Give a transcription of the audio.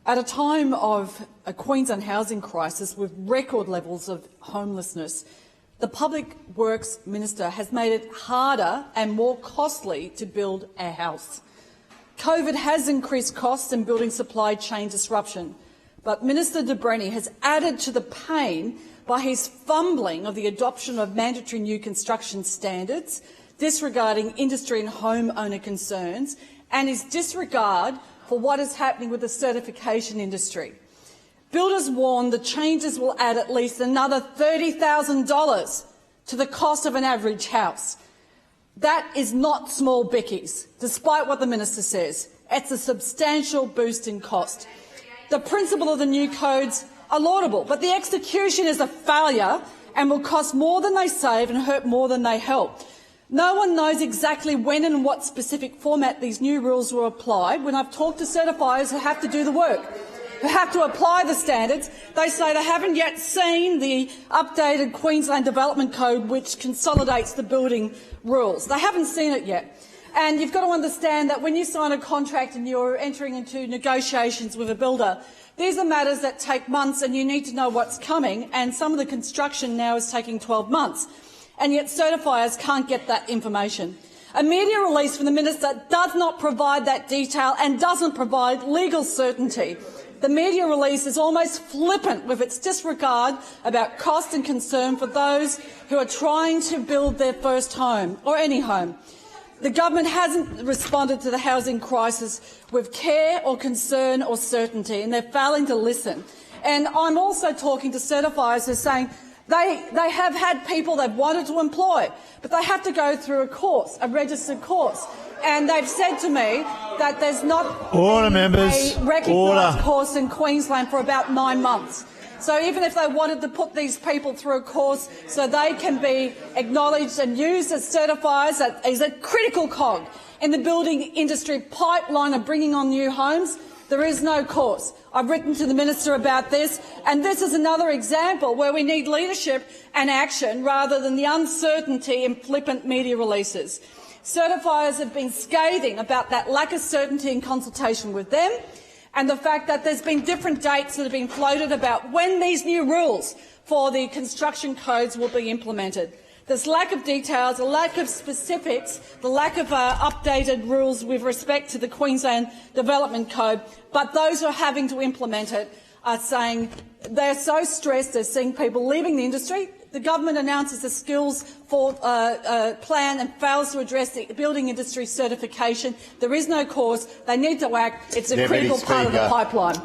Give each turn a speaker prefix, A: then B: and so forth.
A: At a time of a Queensland housing crisis with record levels of homelessness, the Public Works Minister has made it harder and more costly to build a house. COVID has increased costs and building supply chain disruption, but Minister de Brenni has added to the pain by his fumbling of the adoption of mandatory new construction standards, disregarding industry and homeowner concerns, and his disregard for what is happening with the certification industry. Builders warn the changes will add at least another $30,000 to the cost of an average house. That is not small bickies, despite what the minister says. It's a substantial boost in cost. The principle of the new codes are laudable, but the execution is a failure and will cost more than they save and hurt more than they help. No one knows exactly when and what specific format these new rules will apply. When I've talked to certifiers who have to do the work, who have to apply the standards, they say they haven't yet seen the updated Queensland Development Code which consolidates the building rules. They haven't seen it yet. And you've got to understand that when you sign a contract and you're entering into negotiations with a builder, these are matters that take months and you need to know what's coming, and some of the construction now is taking 12 months. And yet certifiers can't get that information. A media release from the minister does not provide that detail and doesn't provide legal certainty. The media release is almost flippant with its disregard about cost and concern for those who are trying to build their first home or any home. The government hasn't responded to the housing crisis with care or concern or certainty, and they're failing to listen. And I'm also talking to certifiers who are saying they have had people they've wanted to employ, but they have to go through a course, a registered course. And they've said to me that there's not a recognised course in Queensland for about 9 months. So even if they wanted to put these people through a course so they can be acknowledged and used as certifiers, that is a critical cog in the building industry pipeline of bringing on new homes, there is no course. I've written to the minister about this, and this is another example where we need leadership and action rather than the uncertainty in flippant media releases. Certifiers have been scathing about that lack of certainty in consultation with them, and the fact that there's been different dates that have been floated about when these new rules for the construction codes will be implemented. There's lack of details, a lack of specifics, the lack of updated rules with respect to the Queensland Development Code, but those who are having to implement it are saying they're so stressed, they're seeing people leaving the industry. The government announces a skills for plan and fails to address the building industry certification. There is no course. They need to act. It's a critical part of the pipeline.